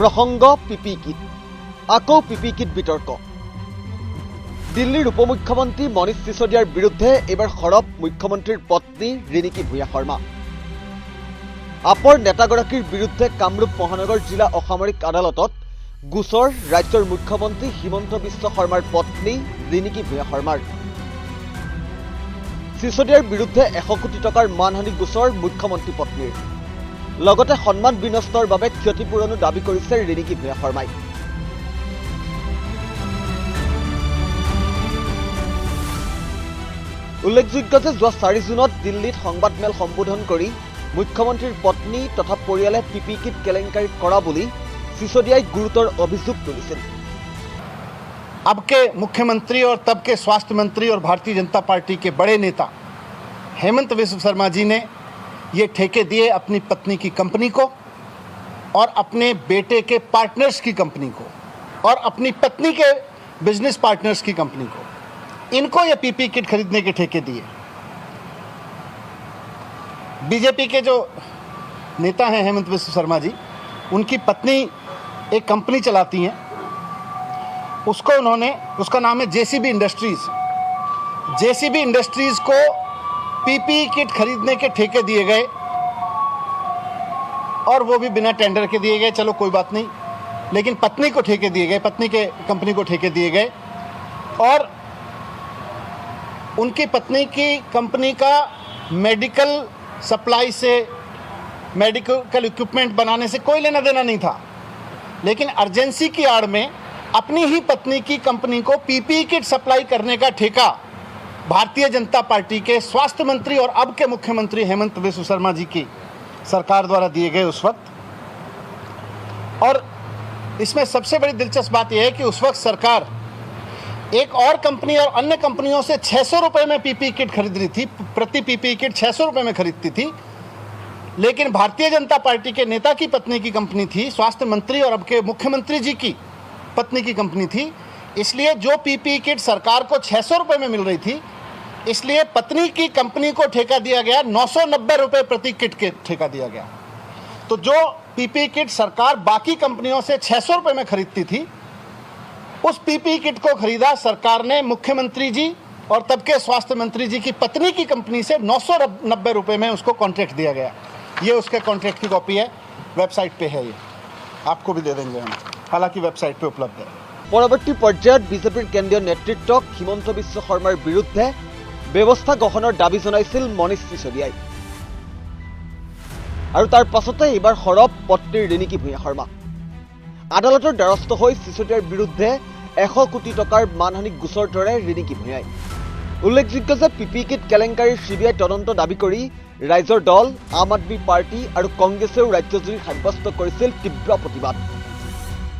প্ৰসংগ PP kit আকৌ PP kit বিতৰ্ক দিল্লীৰ উপমুখ্যমন্ত্ৰী মনীষ সিসোদিয়াৰ বিৰুদ্ধে এবাৰ সৰব মুখ্যমন্ত্ৰীৰ পত্নী ৰিণিকী ভূঞা শৰ্মা আপৰ নেতাগৰাকীৰ বিৰুদ্ধে কামৰূপ মহানগৰ জিলা অসামৰিক আদালতত গোচৰ ৰাজ্যৰ মুখ্যমন্ত্ৰী হিমন্ত বিশ্ব শৰ্মাৰ পত্নী ৰিণিকী ভূঞা শৰ্মাৰ সিসোদিয়াৰ বিৰুদ্ধে 100 কোটি টকাৰ মানহানি গোচৰ মুখ্যমন্ত্ৰী পত্নীৰ লগতে সন্মান বিনষ্টৰ বাবে ক্ষতিপূৰণো দাবী কৰিছে ৰিণিকী ভূঞা শৰ্মাই উল্লেখযোগ্য যে যোৱা 4 জুনত দিল্লীত সংবাদমেল সম্বোধন কৰি মুখ্যমন্ত্ৰীৰ পত্নী তথা পৰিয়ালে পিপি কিট কেলেংকাৰী কৰা বুলি সিসোদিয়াই গুৰুতৰ অভিযোগ তুলিছিল अब के मुख्यमंत्री और तब के स्वास्थ्य मंत्री और भारतीय जनता पार्टी के बड़े नेता हेमंत विश्व शर्मा जी ने ये ठेके दिए अपनी पत्नी की कंपनी को और अपने बेटे के पार्टनर्स की कंपनी को और अपनी पत्नी के बिजनेस पार्टनर्स की कंपनी को इनको ये पीपी किट खरीदने के ठेके दिए। बीजेपी के जो नेता हैं हेमंत विश्व शर्मा जी, उनकी पत्नी एक कंपनी चलाती हैं, उसका नाम है जेसीबी इंडस्ट्रीज। जेसीबी इंडस्ट्रीज को पीपी किट खरीदने के ठेके दिए गए और वो भी बिना टेंडर के दिए गए, चलो कोई बात नहीं, लेकिन पत्नी को ठेके दिए गए, पत्नी के कंपनी को ठेके दिए गए और उनकी पत्नी की कंपनी का मेडिकल सप्लाई से, मेडिकल इक्विपमेंट बनाने से कोई लेना देना नहीं था, लेकिन अर्जेंसी की आड़ में अपनी ही पत्नी की कंपनी को पीपी किट सप्लाई करने का ठेका भारतीय जनता पार्टी के स्वास्थ्य मंत्री और अब के मुख्यमंत्री हेमंत विश्व शर्मा जी की सरकार द्वारा दिए गए उस वक्त। और इसमें सबसे बड़ी दिलचस्प बात यह है कि उस वक्त सरकार एक और कंपनी और अन्य कंपनियों से 600 रुपये में पीपी किट खरीद रही थी, प्रति पीपी किट 600 रुपये में खरीदती थी, लेकिन भारतीय जनता पार्टी के नेता की पत्नी की कंपनी थी, स्वास्थ्य मंत्री और अब के मुख्यमंत्री जी की पत्नी की कंपनी थी, इसलिए जो पीपी किट सरकार को 600 रुपये में मिल रही थी, इसलिए पत्नी की कंपनी को ठेका दिया गया 990 रुपये प्रति किट के ठेका दिया गया। तो जो पीपी किट सरकार बाकी कंपनियों से 600 रुपये में खरीदती थी, उस पीपी किट को खरीदा सरकार ने मुख्यमंत्री जी और तब के स्वास्थ्य मंत्री जी की पत्नी की कंपनी से 990 रुपये में उसको कॉन्ट्रैक्ट दिया गया। ये उसके कॉन्ट्रैक्ट की कॉपी है, वेबसाइट पे है, ये आपको भी दे देंगे हम, हालांकि वेबसाइट पे उपलब्ध है। পৰৱৰ্তী পৰ্যায়ত বিজেপিৰ কেন্দ্ৰীয় নেতৃত্বক হিমন্ত বিশ্ব শৰ্মাৰ বিৰুদ্ধে ব্যৱস্থা গ্ৰহণৰ দাবী জনাইছিল মনীষ সিসোদিয়াই আৰু তাৰ পাছতে এইবাৰ সৰব পত্নী ৰিণিকী ভূঞা শৰ্মা আদালতৰ দ্বাৰস্থ হৈ সিসোদিয়াৰ বিৰুদ্ধে 100 কোটি টকাৰ মানহানি গোচৰ তৰে ৰিণিকী ভূঞাই উল্লেখযোগ্য যে পিপি কিট কেলেংকাৰীৰ সিবিআই তদন্ত দাবী কৰি ৰাইজৰ দল আম আদমী পাৰ্টি আৰু কংগ্ৰেছেও ৰাজ্যজুৰি সাব্যস্ত কৰিছিল তীব্ৰ প্ৰতিবাদ।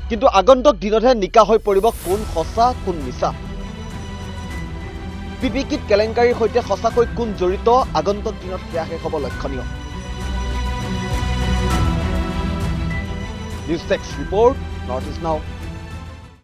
কিন্তু আগন্তুক দিনতহে নিকা হৈ পৰিব কোন সঁচা কোন মিছা। পিপি কিট কেলেংকাৰীৰ সৈতে সঁচাকৈ কোন জড়িত আগন্তুক দিনত সেয়া শেষ হ'ব লক্ষণীয়। নিউজ টেক্স ৰিপৰ্ট নৰ্থ ইষ্ট নাও।